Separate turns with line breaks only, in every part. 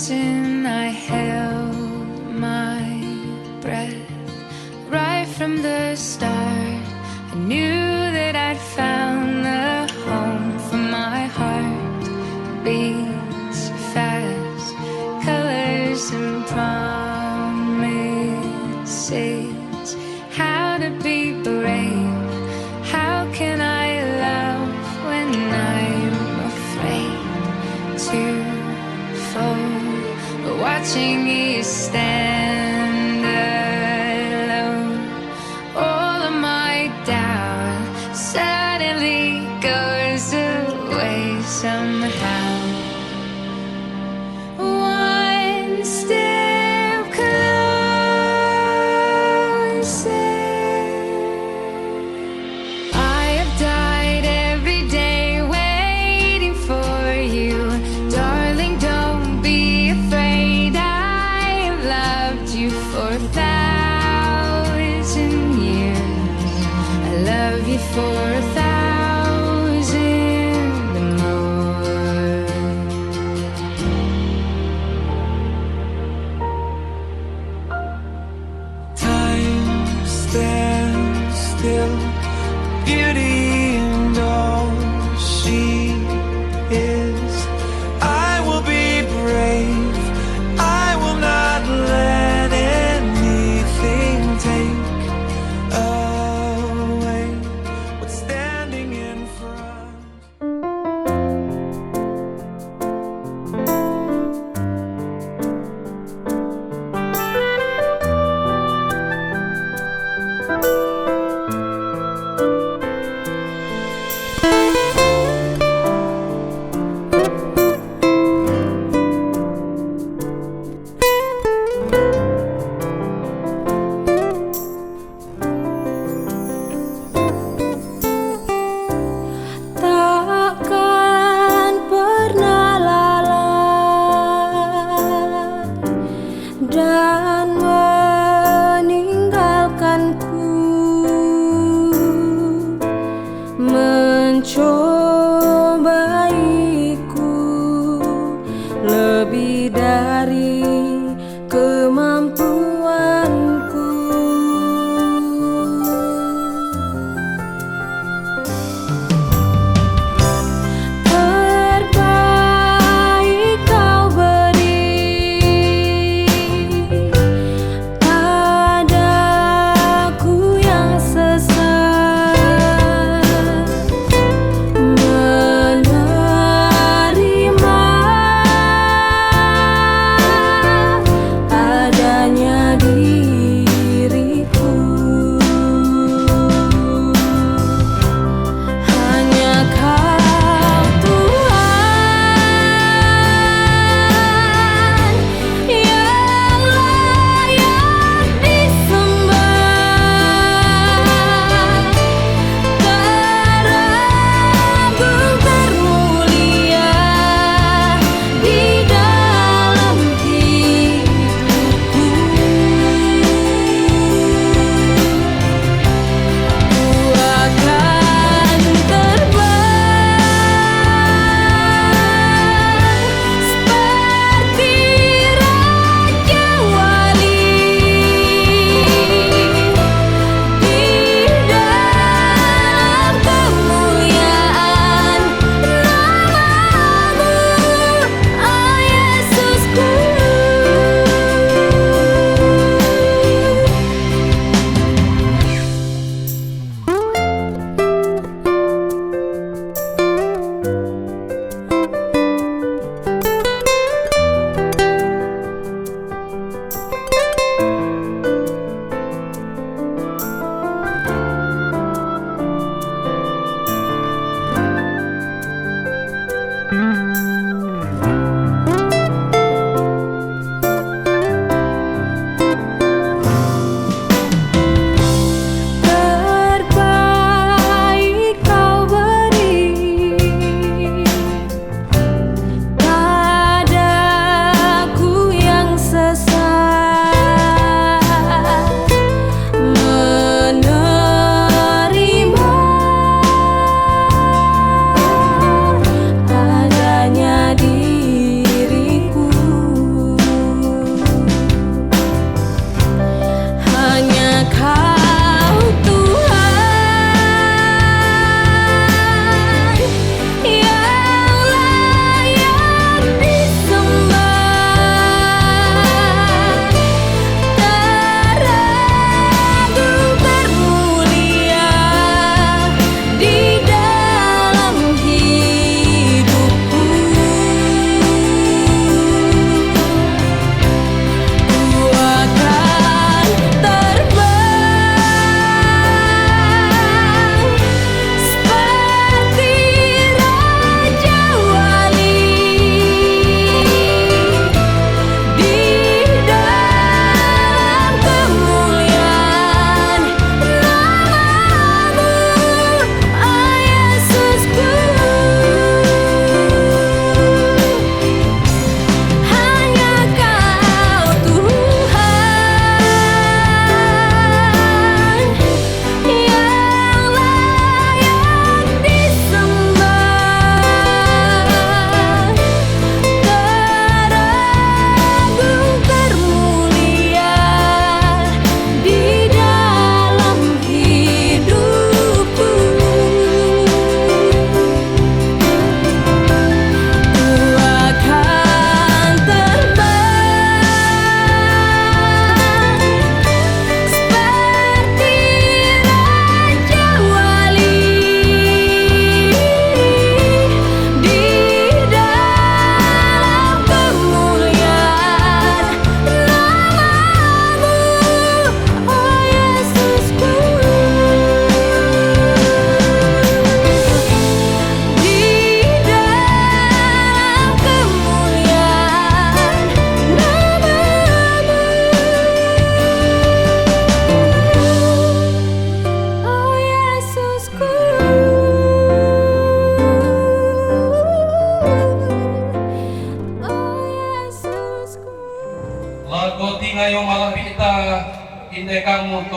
frozen, I held my breath. Right from the start, I knew that I'd found the home for my heart. Beats fast, colors and promises. How to be brave, how can I love when I'm afraid to fall? Watching you stand alone, all of my doubt suddenly goes away somehow. One step closer. I have died every day waiting for you. Darling, don't be afraid. I have loved you for 1,000 years. I love you for 1,000 more.
Time stands still, beauty and all she is. I will be brave, I will not let anything take away what's standing in front.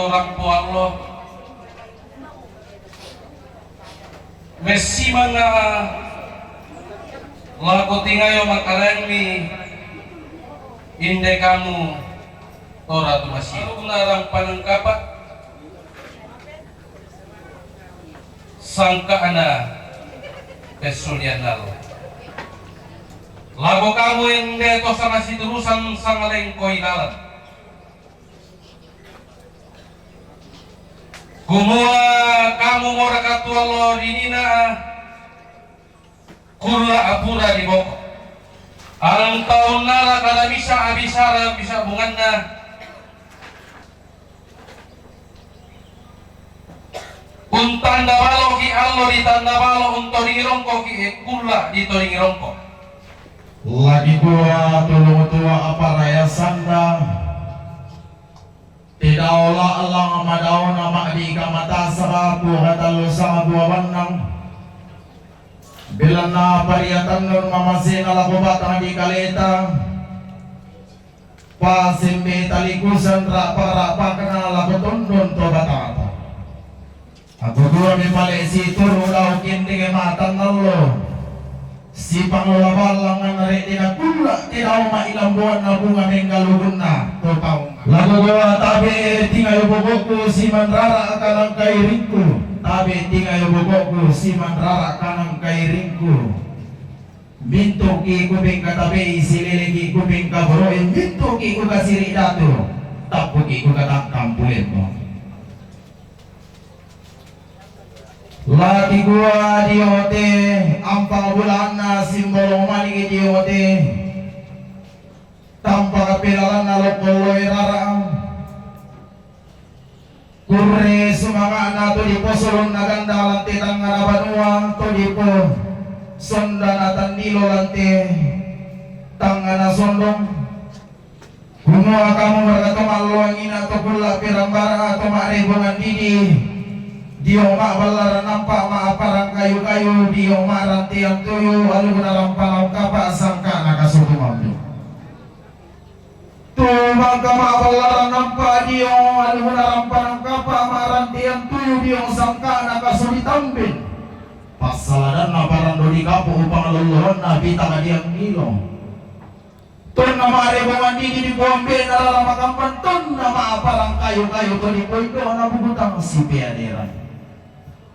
rampo Allah Messi mana lagu tingayo makaremi inde kamu tora tu masih narang panangkapat sangka ana kesulian lalu lagu kamu inde to sana si terusan sangaleng koinalan kumua kamu mora katua lo dinina kulla apura di boko alang tahun nala kada bisa abisara bisa bunganna untanda balo ki allo di tanda balo untuk ngirongko ki kulla di tori ngirongko
lagi tua tulung tua apa raya sanda tidak olah Allah madau nama di kamata serapu kata lusa dua bandang bila na pariatan nur mamasin ala batang di kaleta pasimbe talikusan rapa kena lagu tundun to batata aku dua mi pale si turu lau kindi ke matan nallo si pangola balangan nare tina kula tidak ma ilambuan na bunga menggaluguna to kau lagu dua tabe tinggal bobokku si manrara akan kairingku tabe tinggal bobokku si manrara akan kairingku minto ki kubing katabe isilili ki kubing kabroin minto ki ku kasiri datu tapu ki ku katakam puleto lagi gua diote ampang bulan na simbolo mani diote tanpa kepilalan nalo koloi rara kurre sumanga na to di posolon na ganda lante tangana banua to di po sonda na tandilo lante tangana sondong kumua kamu berkata maluang ina to kula pirambara atau marebongan didi Dio ma balara nampak ma aparang kayu-kayu dio ma rantian tuyu alu dalam palau kapa sangka nakasutu mampu Tumangka ma balara nampak dio alu dalam palau kapa ma rantian tuyu dio sangka nakasutu tambin pasaladan na parando di kapu upang luluran na bita diang nilong Tun nama rebongan dini di Bombe nalala makampan tun nama aparang kayu-kayu to di poido na bubutang si peaderan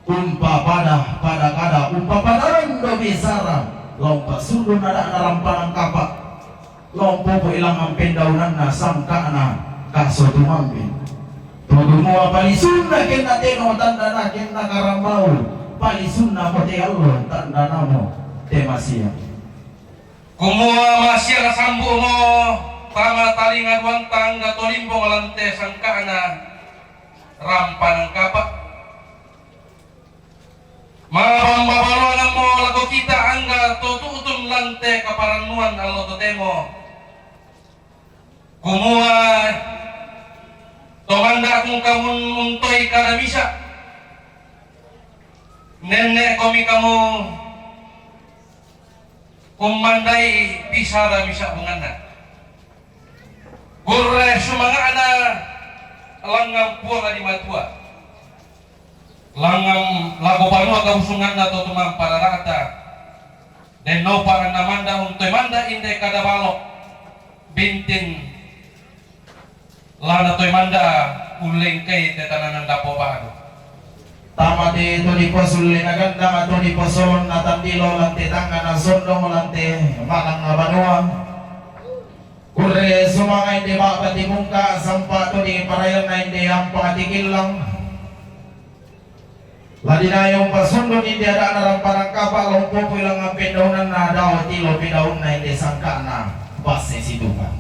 umpa pada kada umpa pada rendo besara lompa sundun ada rampanang kapak lompo po ilang ang pendaunan na sangka na kaso tumambin todo mo palisun na kin na teno tanda na kin na karambao palisun na mo te allo tanda na mo te masya
kumua masya na sambu mo tama talingan wantang gatolimbo lante sangka na rampanang kapak Mabalo mo lago kita angga tututum lante kaparanuan allo totemo kumua tomanda kung kamun untoy kada bisa nenne komi kamu kumandai bisara bisa bungana gurre sumanga ana langang puala di matua langam lago panua kausungan na to tumang pararata den no para namanda untoy manda inde kada balok bintin lana toy manda uleng kay tetananan dapo bago
tama de to di posul na ganda ma to di posolon na tandilo lante tanga na sondong lante malang na banua kurre sumangay de ba pati mungka sampa to di parayan na inde ang pangatikil lang Ladi na yung pasundo hindi ada naramparang kapa lompo po ilang ang pendaunan na daw tilo pendaun na hindi sangka na base situkan.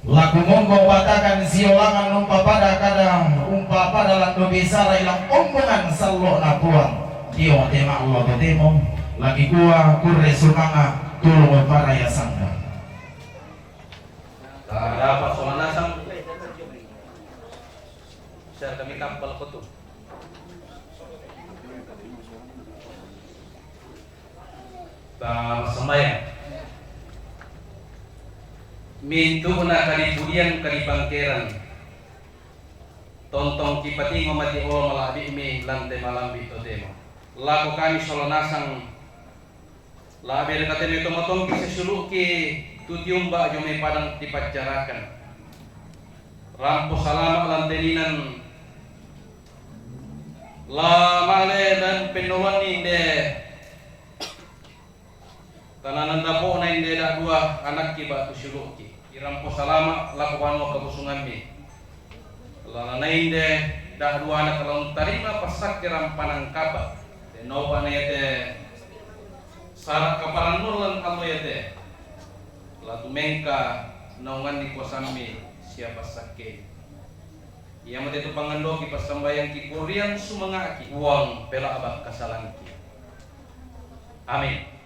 Lagu monggo batakan siolangan umpapada kadang umpapada lando besara ilang ombongan salo na kuang dio tema Allah to temo lagi kuah kurre sumanga tulong paraya sangka.
Dapat somanasang share kami kampal ko to. Sembahyang mintu na kalibudian kalibangkeran
tontong kipati ngomati o malabi imi lante malam bito demo lako kami solonasang labi rekate to motong ki sesuluki tutiumba jome padang dipacarakan rampo salama lanteninan la male dan penolon inde tananan dapo na inde da dua anak ki batu suluki irampo salama lakukan mo kabusungan mi lana inde dah dua anak kalau tarima pasak kiram panang kaba de no panete sarak kaparan nulan kamu yete latu mengka naungan di kosammi siapa sakke ia mate tu pangando ki pasambayang ki Korean sumangaki uang pela abad kasalangki amin.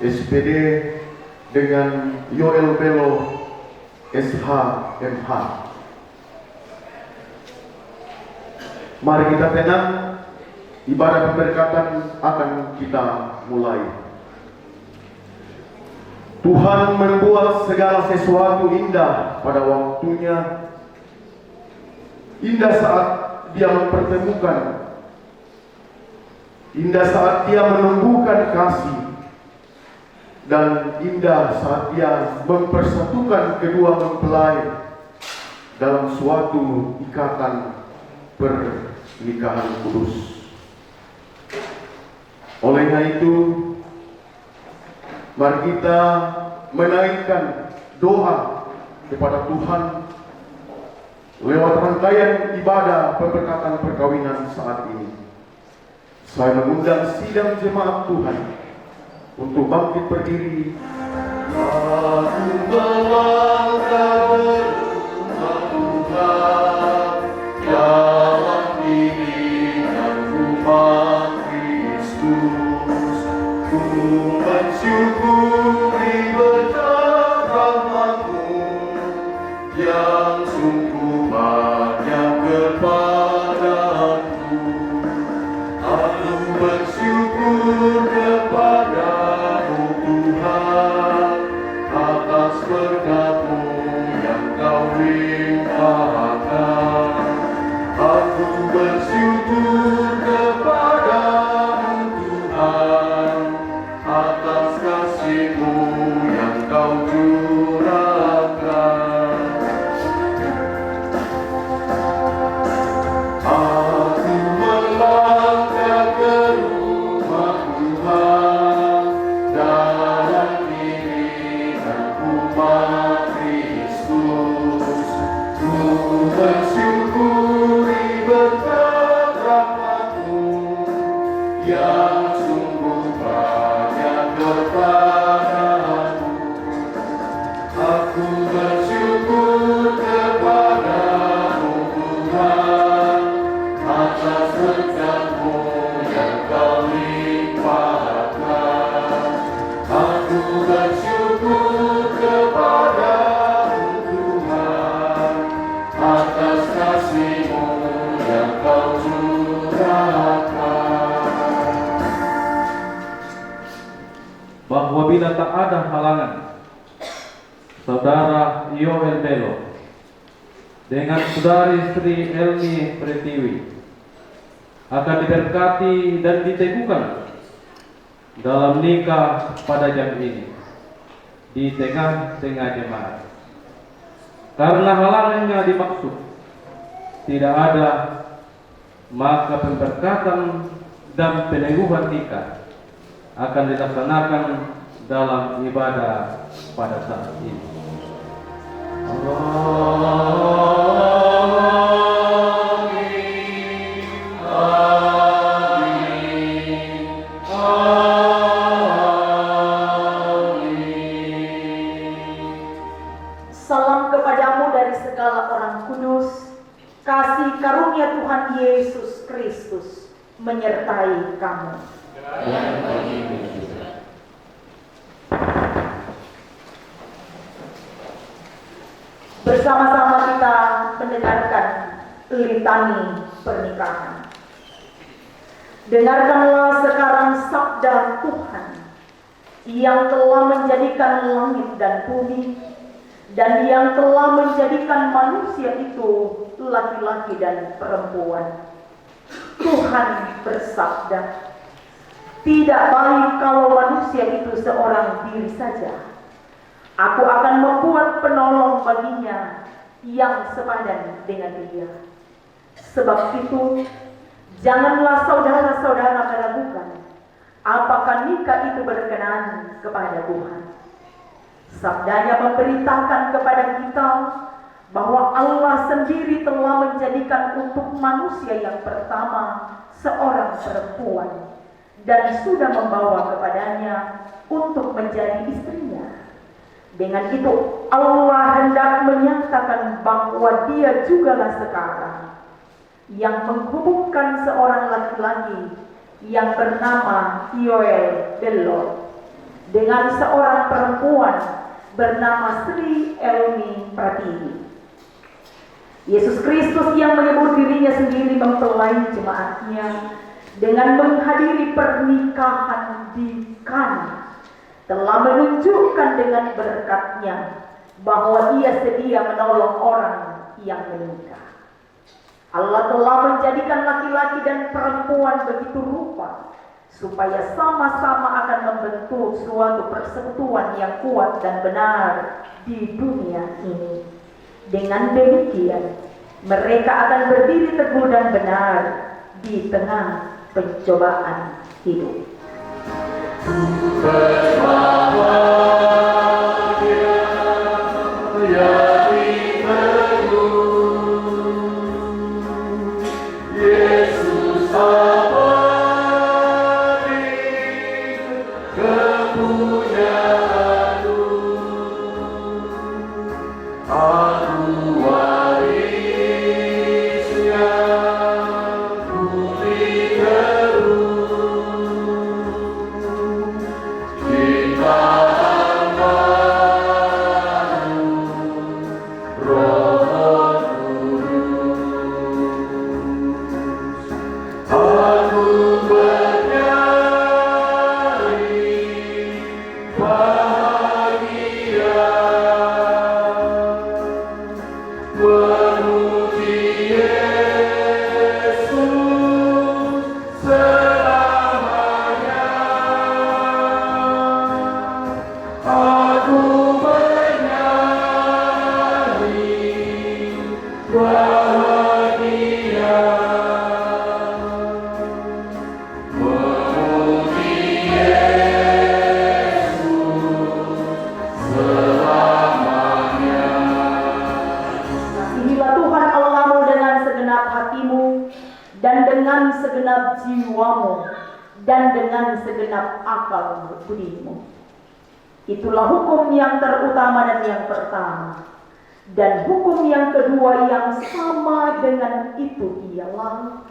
SPD dengan Yoel Belo SHMH. Mari kita tenang, ibadah pemberkatan akan kita mulai. Tuhan membuat segala sesuatu indah pada waktunya. Indah saat Dia mempertemukan, indah saat Dia menumbuhkan kasih, dan indah saat Dia mempersatukan kedua mempelai dalam suatu ikatan pernikahan kudus. Olehnya itu, mari kita menaikkan doa kepada Tuhan lewat rangkaian ibadah pemberkatan perkawinan saat ini. Saya mengundang sidang jemaat Tuhan untuk bangkit berdiri. Aku melangkah berumah Tuhan dalam bimbingan umat Kristus. Ku mensyukuri berkat rahmat-Mu yang sungguh banyak kepadaku. Aku bersyukur kepada-Mu Tuhan atas berkat-Mu yang Kau limpahkan. Aku bersyukur kepada-Mu Tuhan atas kasih-Mu yang Kau curahkan. Aku melangkah ke rumah Tuhan
bahwa bila tak ada halangan, Saudara Yoel Belo dengan Saudari Sri Elmi Pretiwi akan diberkati dan diteguhkan dalam nikah pada jam ini di tengah-tengah jemaat. Karena halangannya dimaksud tidak ada, maka pemberkatan dan peneguhan nikah akan dilaksanakan dalam ibadah pada saat ini.
Salam kepadamu dari segala orang kudus. Kasih karunia Tuhan Yesus Kristus menyertai kamu. Bersama-sama kita mendengarkan litani pernikahan. Dengarkanlah sekarang sabda Tuhan yang telah menjadikan langit dan bumi, dan yang telah menjadikan manusia itu laki-laki dan perempuan. Tuhan bersabda, tidak baik kalau manusia itu seorang diri saja. Aku akan membuat penolong baginya yang sepadan dengan dia. Sebab itu, janganlah saudara-saudara meragukan apakah nikah itu berkenan kepada Tuhan. Sabdanya memberitakan kepada kita bahwa Allah sendiri telah menjadikan untuk manusia yang pertama seorang perempuan dan sudah membawa kepadanya untuk menjadi istrinya. Dengan itu Allah hendak menyatakan bahwa dia jugalah sekarang yang menghubungkan seorang laki-laki yang bernama Yoel Belo dengan seorang perempuan bernama Sri Elmi Pratiwi. Yesus Kristus yang menyebut dirinya sendiri mempelai jemaatnya dengan menghadiri pernikahan di Kana, telah menunjukkan dengan berkatnya bahwa ia sedia menolong orang yang menikah. Allah telah menjadikan laki-laki dan perempuan begitu rupa supaya sama-sama akan membentuk suatu persekutuan yang kuat dan benar di dunia ini. Dengan demikian, mereka akan berdiri teguh dan benar di tengah pencobaan hidup. Itulah hukum yang terutama dan yang pertama. Dan hukum yang kedua yang sama dengan itu ialah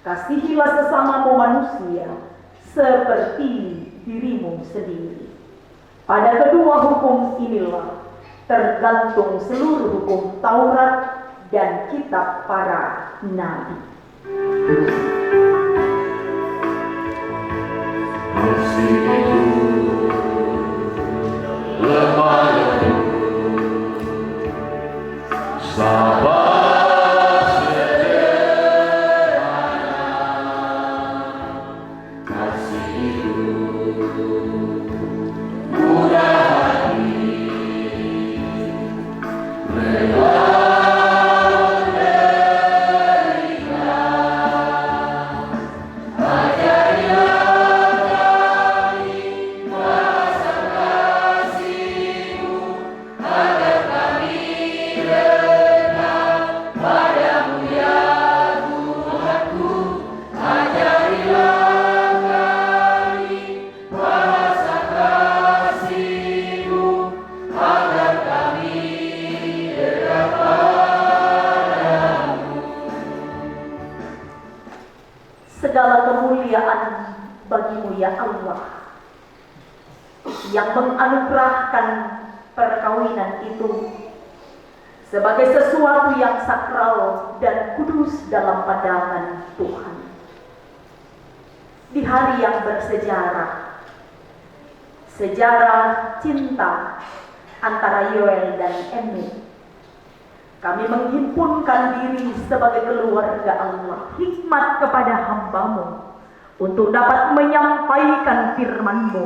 kasihilah sesamamu manusia seperti dirimu sendiri. Pada kedua hukum inilah tergantung seluruh hukum Taurat dan kitab para nabi.
Kasih itu
mulia Allah yang menganugerahkan perkawinan itu sebagai sesuatu yang sakral dan kudus dalam pandangan Tuhan. Di hari yang bersejarah, sejarah cinta antara Yoel dan Emmy, kami menghimpunkan diri sebagai keluarga Allah, hikmat kepada hamba-Mu untuk dapat menyampaikan firman-Mu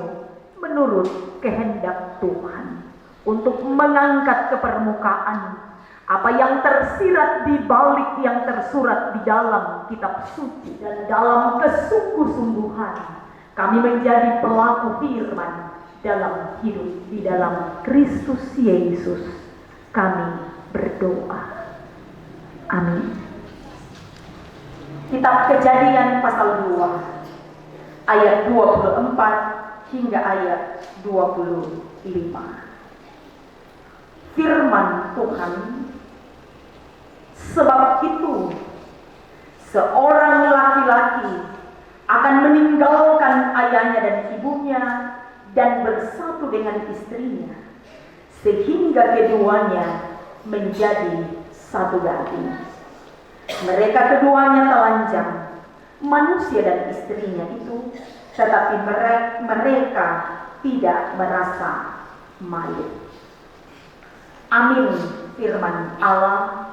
menurut kehendak Tuhan, untuk mengangkat ke permukaan apa yang tersirat di balik yang tersurat di dalam kitab suci, dan dalam kesungguh-sungguhan kami menjadi pelaku firman dalam hidup di dalam Kristus Yesus. Kami berdoa. Amin. Kitab Kejadian pasal 2 ayat 24 hingga ayat 25. Firman Tuhan, sebab itu seorang laki-laki akan meninggalkan ayahnya dan ibunya dan bersatu dengan istrinya, sehingga keduanya menjadi satu daging. Mereka keduanya telanjang, manusia dan istrinya itu, tetapi mereka tidak merasa malu. Amin. Firman Allah.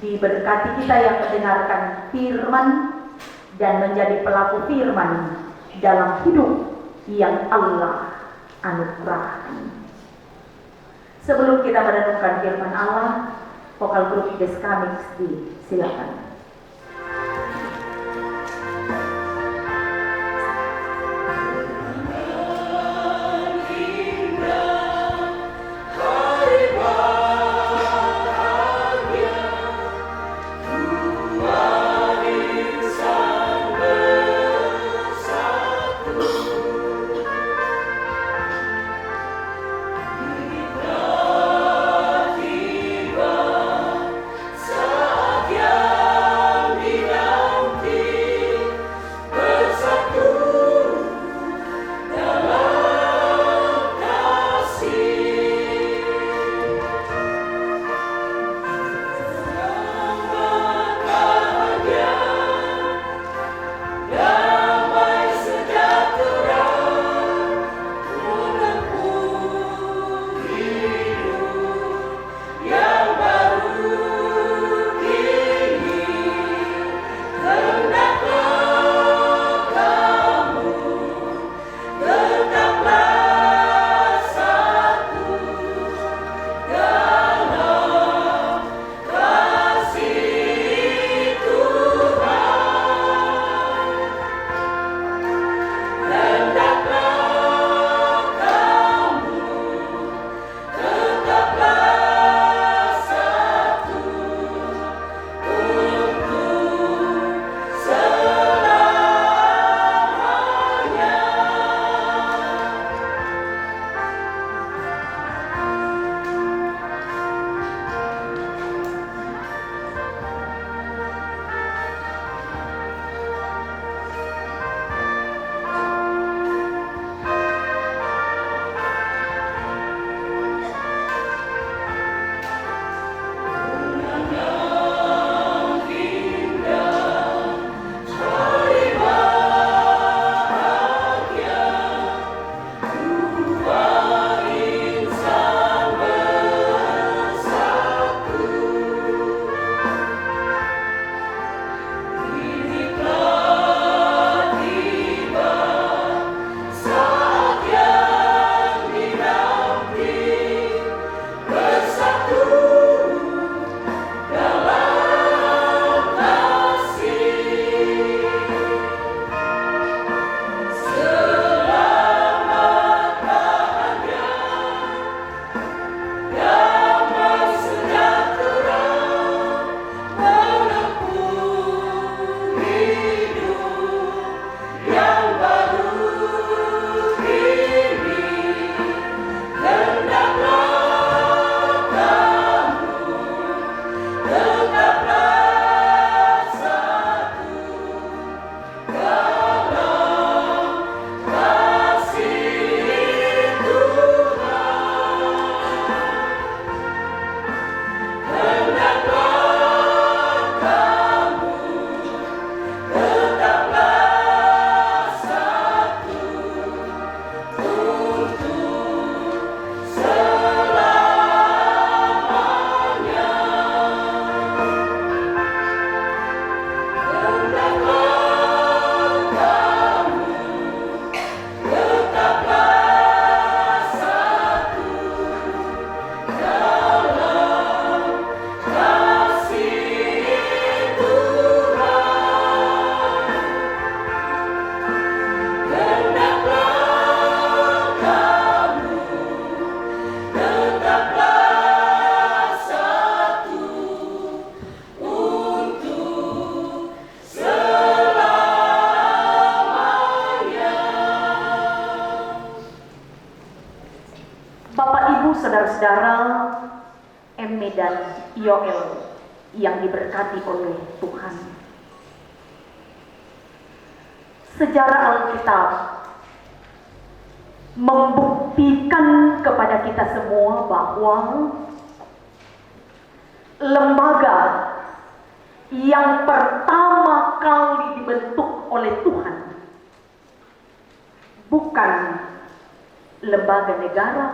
Diberkati kita yang mendengarkan firman dan menjadi pelaku firman dalam hidup yang Allah anugerahkan. Sebelum kita merenungkan firman Allah, vokal grup Deskamix disilakan.
Yeah.
Bapak, Ibu, Saudara-saudara, Emme dan Yoel yang diberkati oleh Tuhan. Sejarah Alkitab membuktikan kepada kita semua bahwa lembaga yang pertama kali dibentuk oleh Tuhan bukan lembaga negara,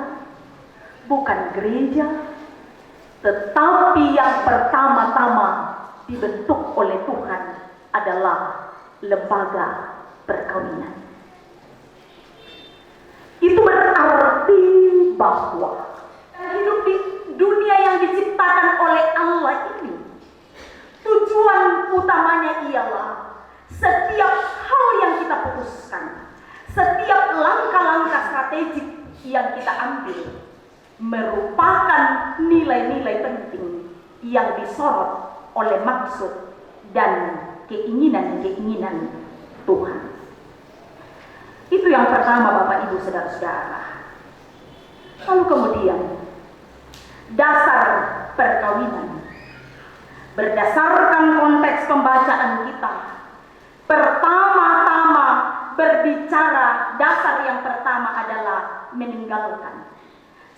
bukan gereja, tetapi yang pertama-tama dibentuk oleh Tuhan adalah lembaga perkawinan. Itu berarti bahwa hidup di dunia yang diciptakan oleh Allah ini, tujuan utamanya ialah setiap hal yang kita putuskan, setiap langkah-langkah strategik yang kita ambil merupakan nilai-nilai penting yang disorot oleh maksud dan keinginan-keinginan Tuhan. Itu yang pertama, Bapak, Ibu, Saudara-saudara. Lalu kemudian dasar perkawinan. Berdasarkan konteks pembacaan kita, pertama-tama berbicara, dasar yang pertama adalah meninggalkan.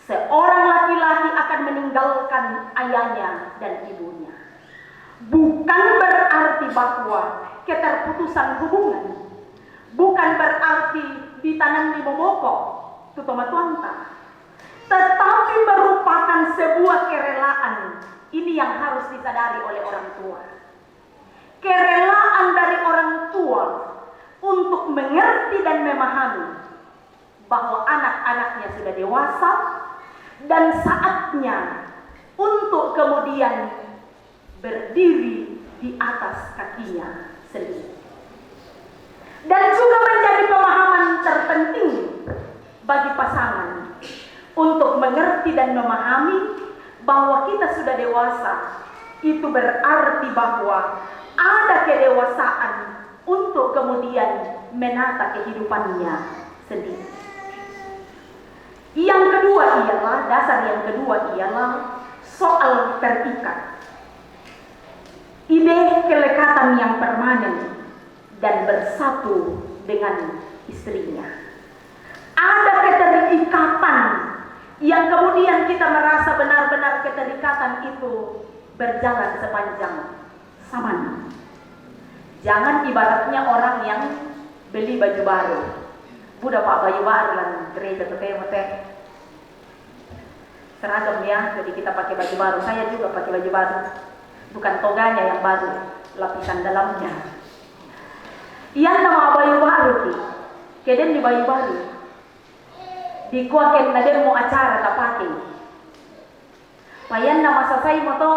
Seorang laki-laki akan meninggalkan ayahnya dan ibunya. Bukan berarti bahwa keterputusan hubungan, bukan berarti ditanam di momoko, tutoma tuanta, tetapi merupakan sebuah kerelaan. Ini yang harus disadari oleh orang tua. Kerelaan dari orang tua untuk mengerti dan memahami bahwa anak-anaknya sudah dewasa dan saatnya untuk kemudian berdiri di atas kakinya sendiri. Dan juga menjadi pemahaman terpenting bagi pasangan untuk mengerti dan memahami bahwa kita sudah dewasa. Itu berarti bahwa ada kedewasaan untuk kemudian menata kehidupannya sendiri. Yang kedua ialah, dasar yang kedua ialah soal terikat. Ide kelekatan yang permanen dan bersatu dengan istrinya. Ada keterikatan yang kemudian kita merasa benar-benar keterikatan itu berjalan sepanjang zaman. Jangan ibaratnya orang yang beli baju baru. Budak pak baju baru lah, gereja teh seragam ya, jadi kita pakai baju baru. Saya juga pakai baju baru, bukan toganya yang baru, lapisan dalamnya. Yang nama baju baru ki, keden di baju baru. Di kuaken naden mau acara tak pakai. Payan nama selesai moto,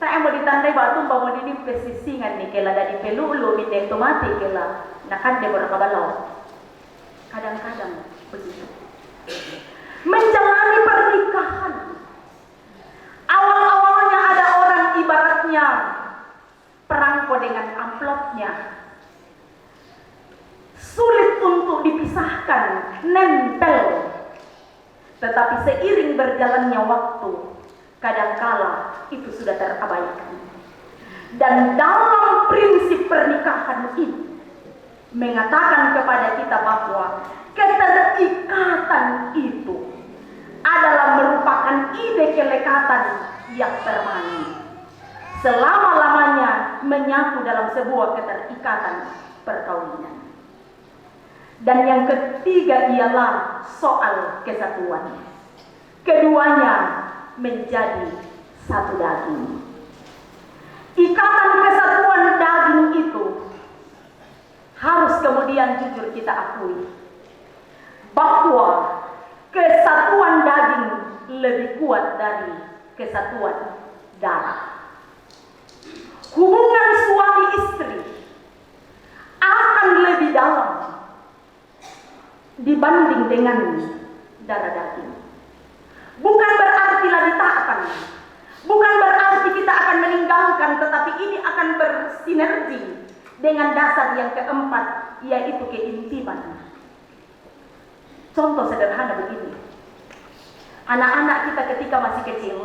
tak mau ditandai batu mau dini pesisingan nih, kela dari pelulu minta tomati kela, nakan de berapa balau. Kadang-kadang begitu. Menjalani pernikahan, awal-awalnya ada orang ibaratnya perangko dengan amplopnya, sulit untuk dipisahkan, nempel. Tetapi seiring berjalannya waktu, kadangkala itu sudah terabaikan. Dan dalam prinsip pernikahan ini mengatakan kepada kita bahwa keterikatan itu adalah merupakan ide kelekatan yang permanen, selama-lamanya menyatu dalam sebuah keterikatan perkawinan. Dan yang ketiga ialah soal kesatuan. Keduanya menjadi satu daging. Ikatan kesatuan daging itu harus kemudian jujur kita akui bahwa kesatuan daging lebih kuat dari kesatuan darah. Hubungan suami istri akan lebih dalam dibanding dengan darah daging. Bukan berarti ditaatan, bukan berarti kita akan meninggalkan, tetapi ini akan bersinergi dengan dasar yang keempat, yaitu keintiman. Contoh sederhana begini, Anak-anak kita ketika masih kecil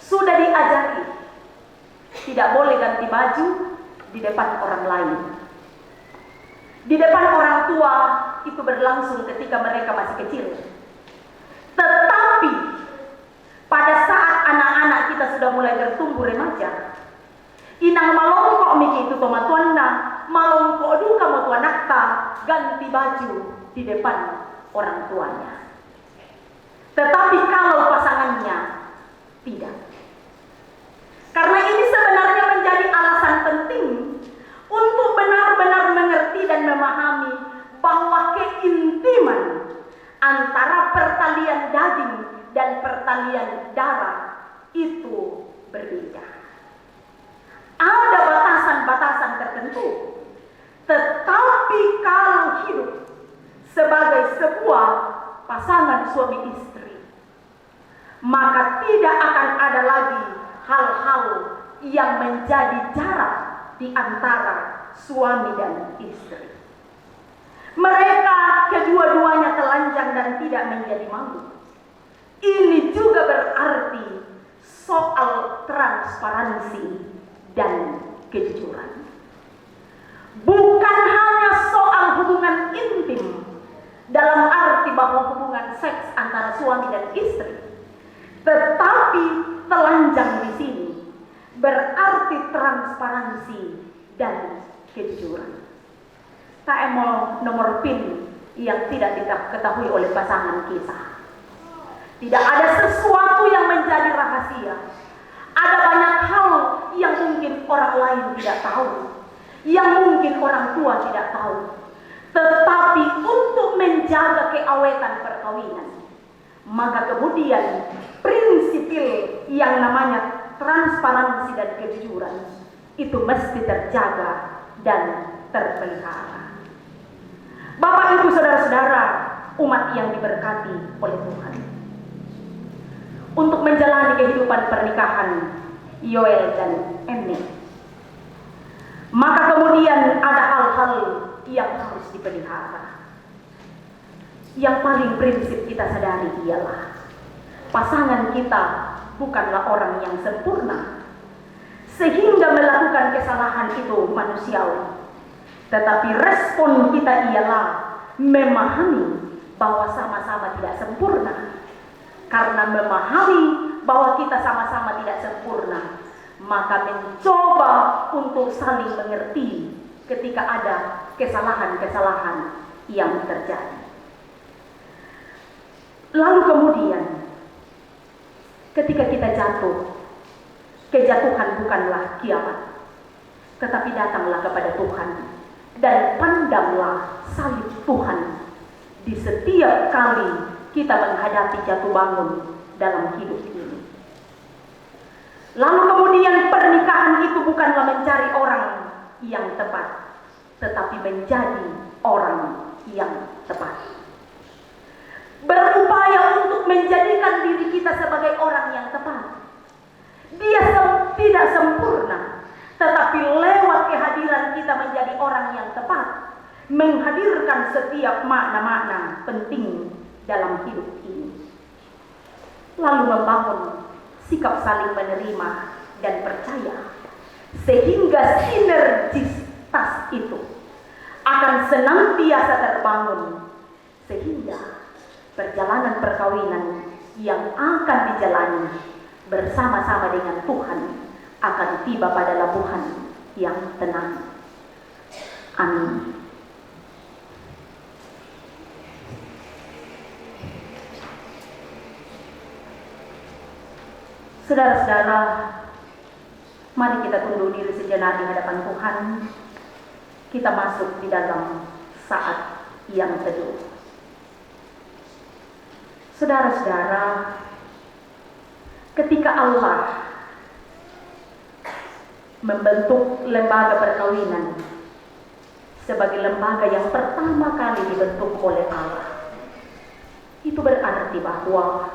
sudah diajari tidak boleh ganti baju di depan orang lain. Di depan orang tua itu berlangsung ketika mereka masih kecil. Tetapi pada saat anak-anak kita sudah mulai bertumbuh remaja, inang malongkok miki itu toma tuanna, malongkok duka mo tuanakta ganti baju di depan orang tuanya. Tetapi kalau pasangannya tidak. Karena ini sebenarnya menjadi alasan penting untuk benar-benar mengerti dan memahami bahwa keintiman antara pertalian daging dan pertalian darah itu berbeda. Ada batasan-batasan tertentu. Tetapi kalau hidup sebagai sebuah pasangan suami istri, maka tidak akan ada lagi hal-hal yang menjadi jarak di antara suami dan istri. Mereka kedua-duanya telanjang dan tidak menjadi malu. Ini juga berarti soal transparansi dan kejujuran. Bukan hanya soal hubungan intim dalam arti bahwa hubungan seks antara suami dan istri, tetapi telanjang di sini berarti transparansi dan kejujuran. Tak mau nomor PIN yang tidak diketahui oleh pasangan kita. Tidak ada sesuatu yang menjadi rahasia. Ada banyak hal yang mungkin orang lain tidak tahu, yang mungkin orang tua tidak tahu. Tetapi untuk menjaga keawetan perkawinan, maka kemudian prinsipil yang namanya transparansi dan kejujuran itu mesti terjaga dan terpelihara. Bapak Ibu saudara-saudara umat yang diberkati oleh Tuhan, untuk menjalani kehidupan pernikahan Yoel dan Eni, maka kemudian ada hal-hal yang harus dipelihara. Yang paling prinsip kita sadari ialah pasangan kita bukanlah orang yang sempurna sehingga melakukan kesalahan itu manusiawi. Tetapi respon kita ialah memahami bahwa sama-sama tidak sempurna. Karena memahami bahwa kita sama-sama tidak sempurna, maka mencoba untuk saling mengerti ketika ada kesalahan-kesalahan yang terjadi. Lalu kemudian ketika kita jatuh, kejatuhan bukanlah kiamat, tetapi datanglah kepada Tuhan dan pandanglah salib Tuhan di setiap kali kita menghadapi jatuh bangun dalam hidup ini. Lalu kemudian pernikahan itu bukanlah mencari orang yang tepat, tetapi menjadi orang yang tepat. Berupaya untuk menjadikan diri kita sebagai orang yang tepat. Dia tidak sempurna, tetapi lewat kehadiran kita menjadi orang yang tepat, menghadirkan setiap makna-makna penting dalam hidup ini. Lalu membangun sikap saling menerima dan percaya, sehingga sinergitas itu akan senantiasa terbangun, sehingga perjalanan perkawinan yang akan dijalani bersama-sama dengan Tuhan akan tiba pada labuhan yang tenang. Amin. Saudara-saudara, mari kita tunduk diri sejenak di hadapan Tuhan. Kita masuk di dalam saat yang teduh. Saudara-saudara, ketika Allah membentuk lembaga perkawinan sebagai lembaga yang pertama kali dibentuk oleh Allah, itu berarti bahwa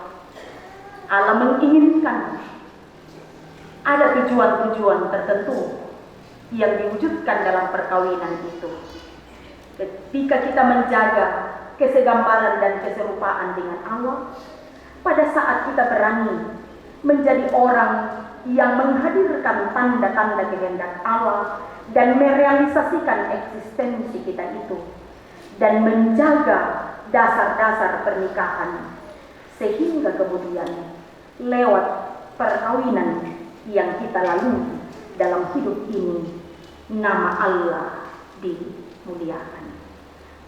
Allah menginginkan ada tujuan-tujuan tertentu yang diwujudkan dalam perkawinan itu. Ketika kita menjaga kesegambaran dan keserupaan dengan Allah, pada saat kita berani menjadi orang yang menghadirkan tanda-tanda kehendak Allah dan merealisasikan eksistensi kita itu, dan menjaga dasar-dasar pernikahan, sehingga kemudian lewat perkawinan yang kita lalui dalam hidup ini, nama Allah dimuliakan.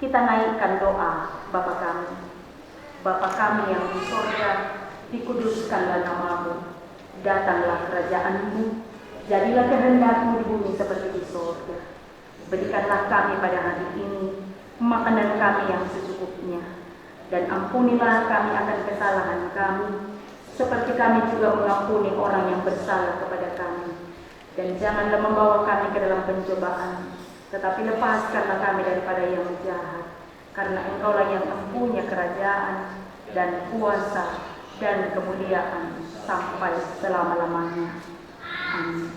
Kita naikkan doa Bapa kami. Bapa kami yang di sorga, dikuduskanlah namamu, datanglah kerajaan-Mu, jadilah kehendak-Mu di bumi seperti di sorga. Berikanlah kami pada hari ini makanan kami yang secukupnya, dan ampunilah kami akan kesalahan kami, seperti kami juga mengampuni orang yang bersalah kepada kami. Dan janganlah membawa kami ke dalam pencobaan, tetapi lepaskanlah kami daripada yang jahat, karena Engkaulah yang mempunyai kerajaan dan kuasa dan kemuliaan sampai selama-lamanya. Amin.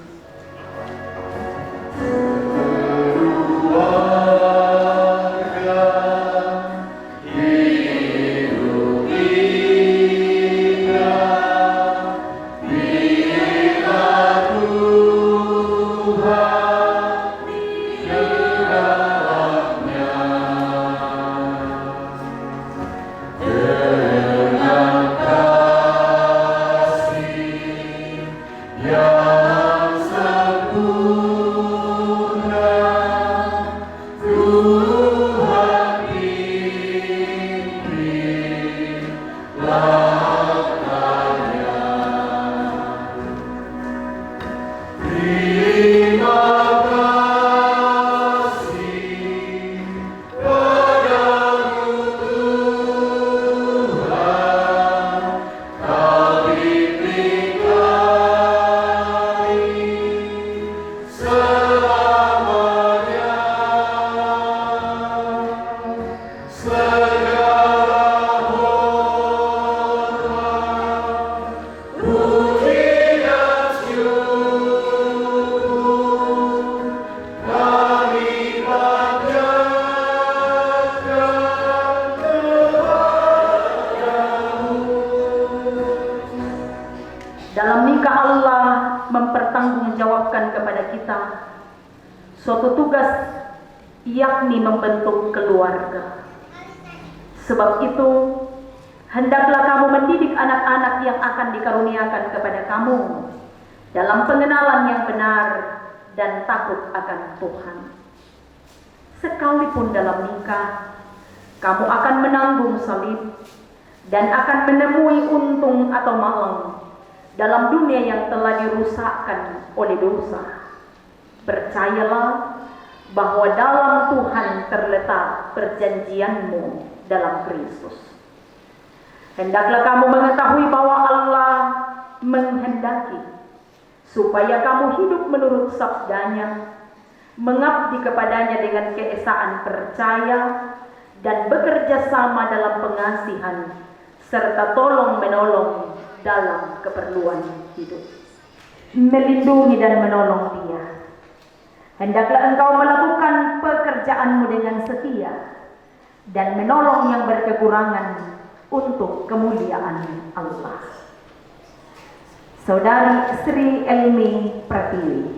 Dalam nikah Allah mempertanggungjawabkan kepada kita suatu tugas, yakni membentuk keluarga. Sebab itu, hendaklah kamu mendidik anak-anak yang akan dikaruniakan kepada kamu dalam pengenalan yang benar dan takut akan Tuhan. Sekalipun dalam nikah, kamu akan menanggung salib dan akan menemui untung atau malang dalam dunia yang telah dirusakkan oleh dosa. Percayalah bahwa dalam Tuhan terletak perjanjianmu dalam Kristus. Hendaklah kamu mengetahui bahwa Allah menghendaki supaya kamu hidup menurut sabdanya, mengabdi kepadanya dengan keesaan percaya, dan bekerja sama dalam pengasihan, serta tolong-menolong dalam keperluan hidup, melindungi dan menolong dia. Hendaklah engkau melakukan pekerjaanmu dengan setia dan menolong yang berkekurangan untuk kemuliaan Allah. Saudari Sri Elmi Pratiwi,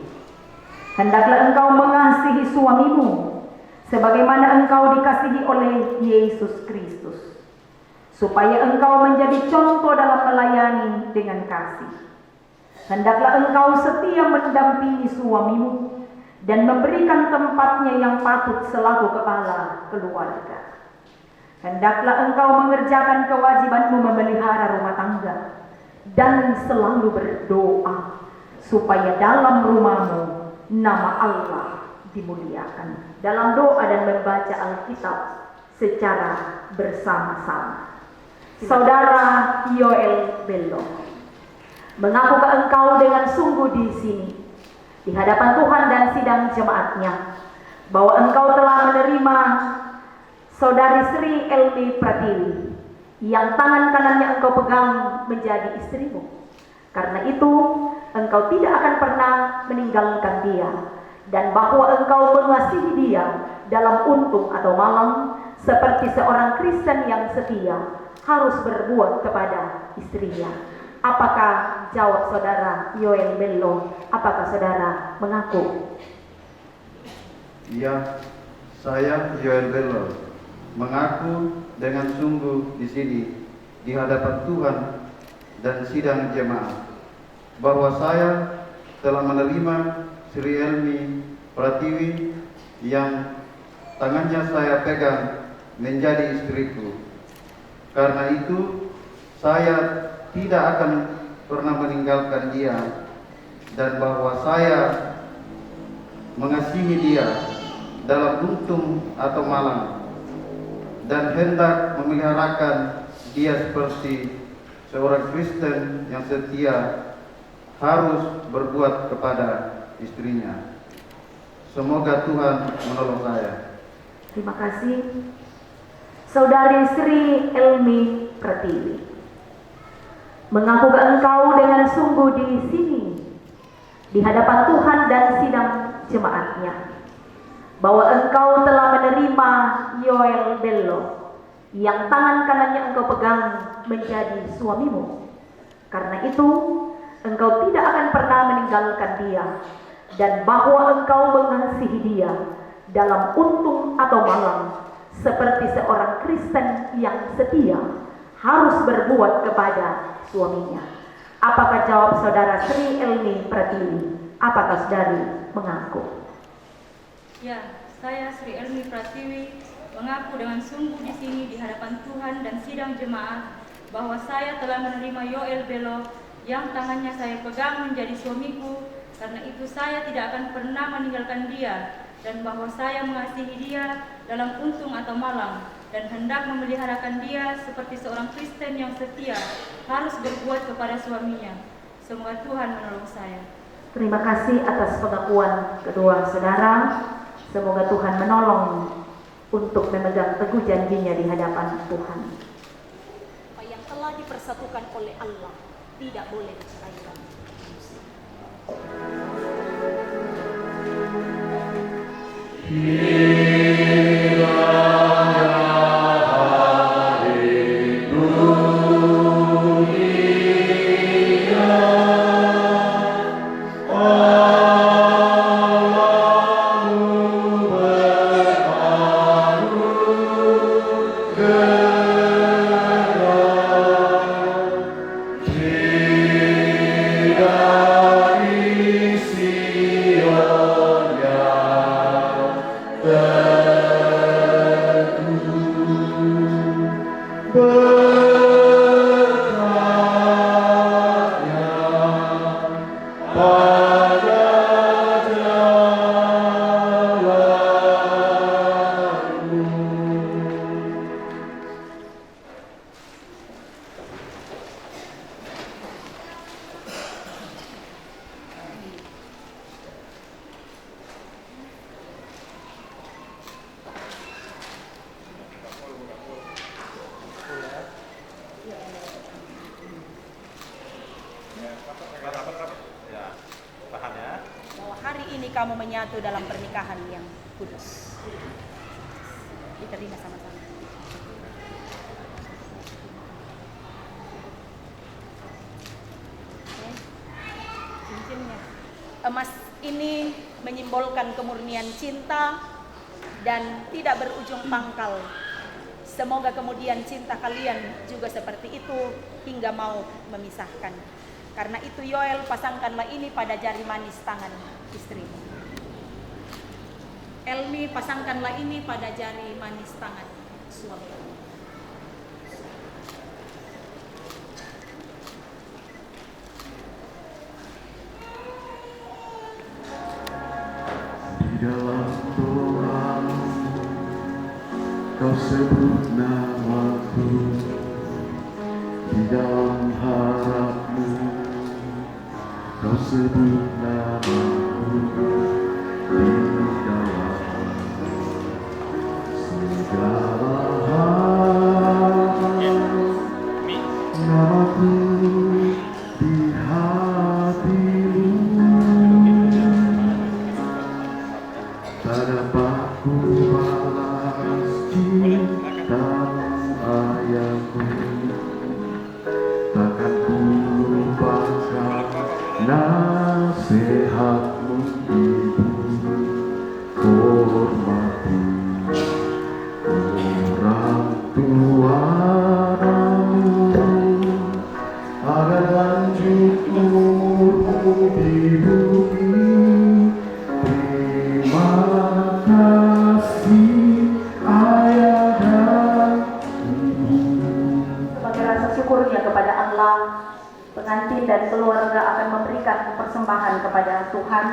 hendaklah engkau mengasihi suamimu sebagaimana engkau dikasihi oleh Yesus Kristus, supaya engkau menjadi contoh dalam melayani dengan kasih. Hendaklah engkau setia mendampingi suamimu dan memberikan tempatnya yang patut selaku kepala keluarga. Hendaklah engkau mengerjakan kewajibanmu memelihara rumah tangga dan selalu berdoa supaya dalam rumahmu nama Allah dimuliakan. Dalam doa dan membaca Alkitab secara bersama-sama. Saudara Yoel Bello, mengapakah engkau dengan sungguh di sini di hadapan Tuhan dan sidang jemaatnya bahwa engkau telah menerima saudari Sri Elmi Pratiwi yang tangan kanannya engkau pegang menjadi istrimu. Karena itu engkau tidak akan pernah meninggalkan dia, dan bahwa engkau mengasihi dia dalam untung atau malang seperti seorang Kristen yang setia harus berbuat kepada istrinya. Apakah jawab saudara Yoel Bello? Apakah saudara mengaku?
Ya, saya Yoel Bello mengaku dengan sungguh di sini di hadapan Tuhan dan sidang jemaat bahwa saya telah menerima Sri Elmi Pratiwi yang tangannya saya pegang menjadi istriku. Karena itu saya tidak akan pernah meninggalkan dia, dan bahwa saya mengasihi dia dalam untung atau malang, dan hendak memeliharakan dia seperti seorang Kristen yang setia harus berbuat kepada istrinya. Semoga Tuhan menolong saya.
Terima kasih. Saudari Sri Elmi Pratiwi, mengaku engkau dengan sungguh di sini di hadapan Tuhan dan sidang jemaatnya bahwa engkau telah menerima Yoel Bello yang tangan kanannya engkau pegang menjadi suamimu. Karena itu engkau tidak akan pernah meninggalkan dia, dan bahwa engkau mengasihi dia dalam untung atau malang seperti seorang Kristen yang setia harus berbuat kepada suaminya. Apakah jawab saudara Sri Elmi Pratiwi? Apakah saudari mengaku?
Ya, saya Sri Elmi Pratiwi mengaku dengan sungguh di sini di hadapan Tuhan dan sidang jemaat bahwa saya telah menerima Yoel Bello yang tangannya saya pegang menjadi suamiku. Karena itu saya tidak akan pernah meninggalkan dia, dan bahwa saya mengasihi dia dalam untung atau malang, dan hendak memeliharakan dia seperti seorang Kristen yang setia harus berbuat kepada suaminya. Semoga Tuhan menolong saya.
Terima kasih atas pengakuan kedua saudara. Semoga Tuhan menolong untuk memegang teguh janjinya di hadapan Tuhan.
Apa yang telah dipersatukan oleh Allah tidak boleh diceraikan. Bahwa hari ini kamu menyatu dalam pernikahan yang kudus. Diterima sama-sama. Oke. Cincinnya. Emas ini menyimbolkan kemurnian cinta dan tidak berujung pangkal. Semoga kemudian cinta kalian juga seperti itu hingga mau memisahkan. Karena itu Yoel, pasangkanlah ini pada jari manis tangan istrimu. Elmi, pasangkanlah ini pada jari manis tangan suamimu.
Di dalam doa kau sebut namaku, di dalam harapmu kau sebut namaku, di dalam segala hal namaku di hatimu. Tak dapat ku balas cinta ayahku. nasihatmu Ibu hormati orang tua agar lanjut umurmu di bumi. Terima kasih ayah dan ibu.
Sebagai rasa syukurnya kepada Allah, pengantin dan keluarga akan memberikan persembahan kepada Tuhan.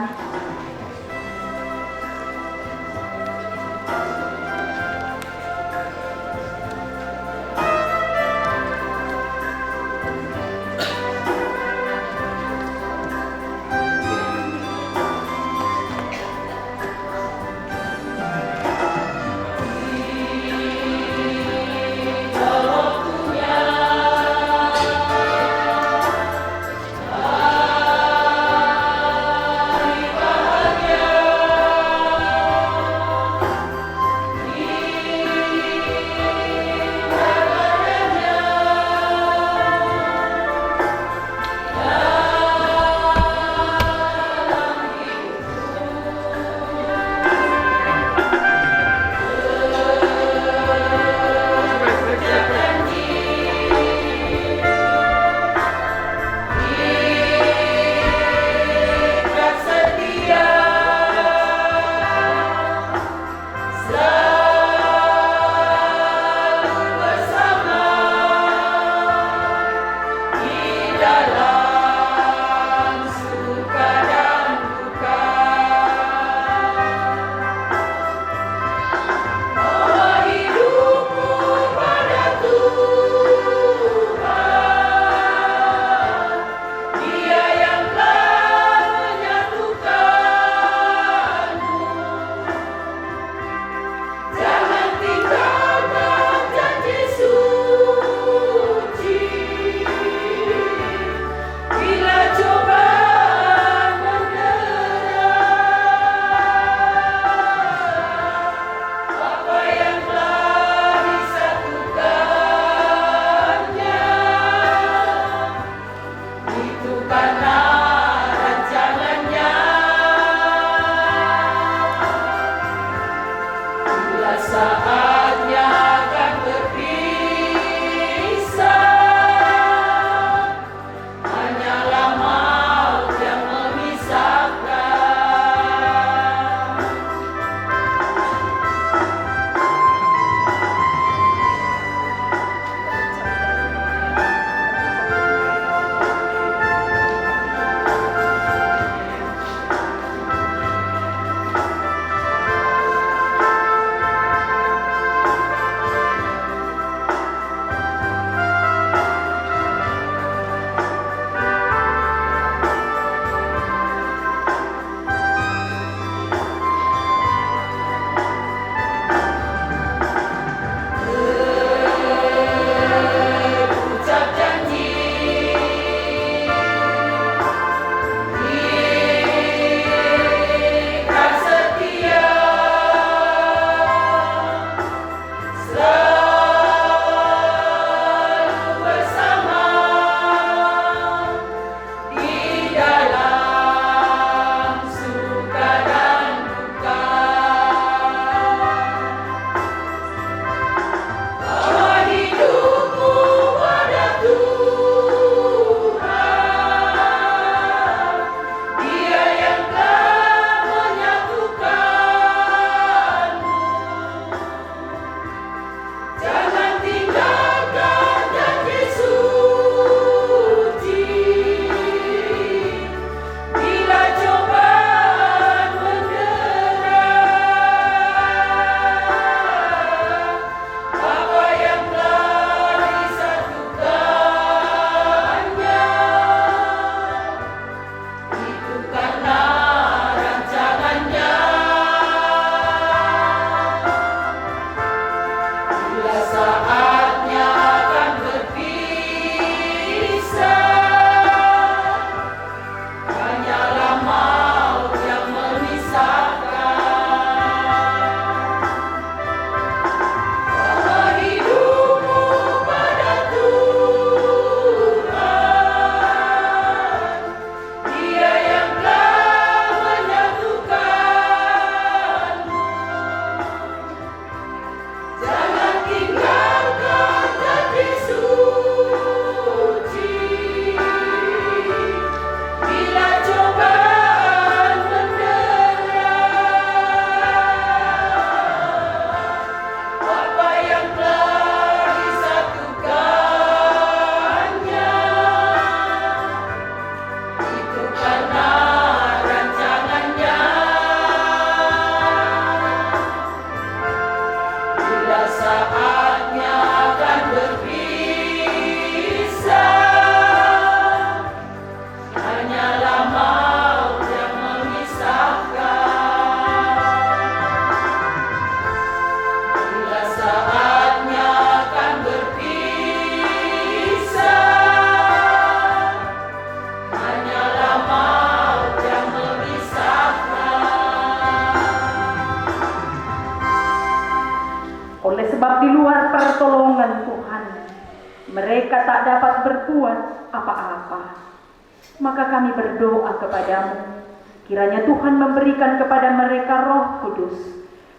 mereka tak dapat berbuat apa-apa. Maka kami berdoa kepadamu, kiranya Tuhan memberikan kepada mereka Roh Kudus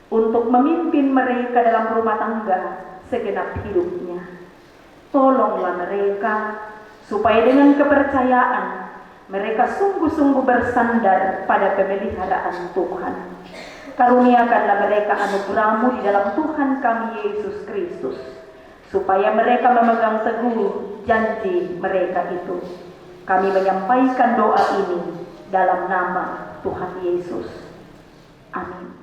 untuk memimpin mereka dalam rumah tangga segenap hidupnya. Tolonglah mereka supaya dengan kepercayaan mereka sungguh-sungguh bersandar pada pemeliharaan Tuhan. Karuniakanlah mereka anugerah-Mu di dalam Tuhan kami Yesus Kristus, supaya mereka memegang teguh janji mereka itu. Kami menyampaikan doa ini dalam nama Tuhan Yesus. Amin.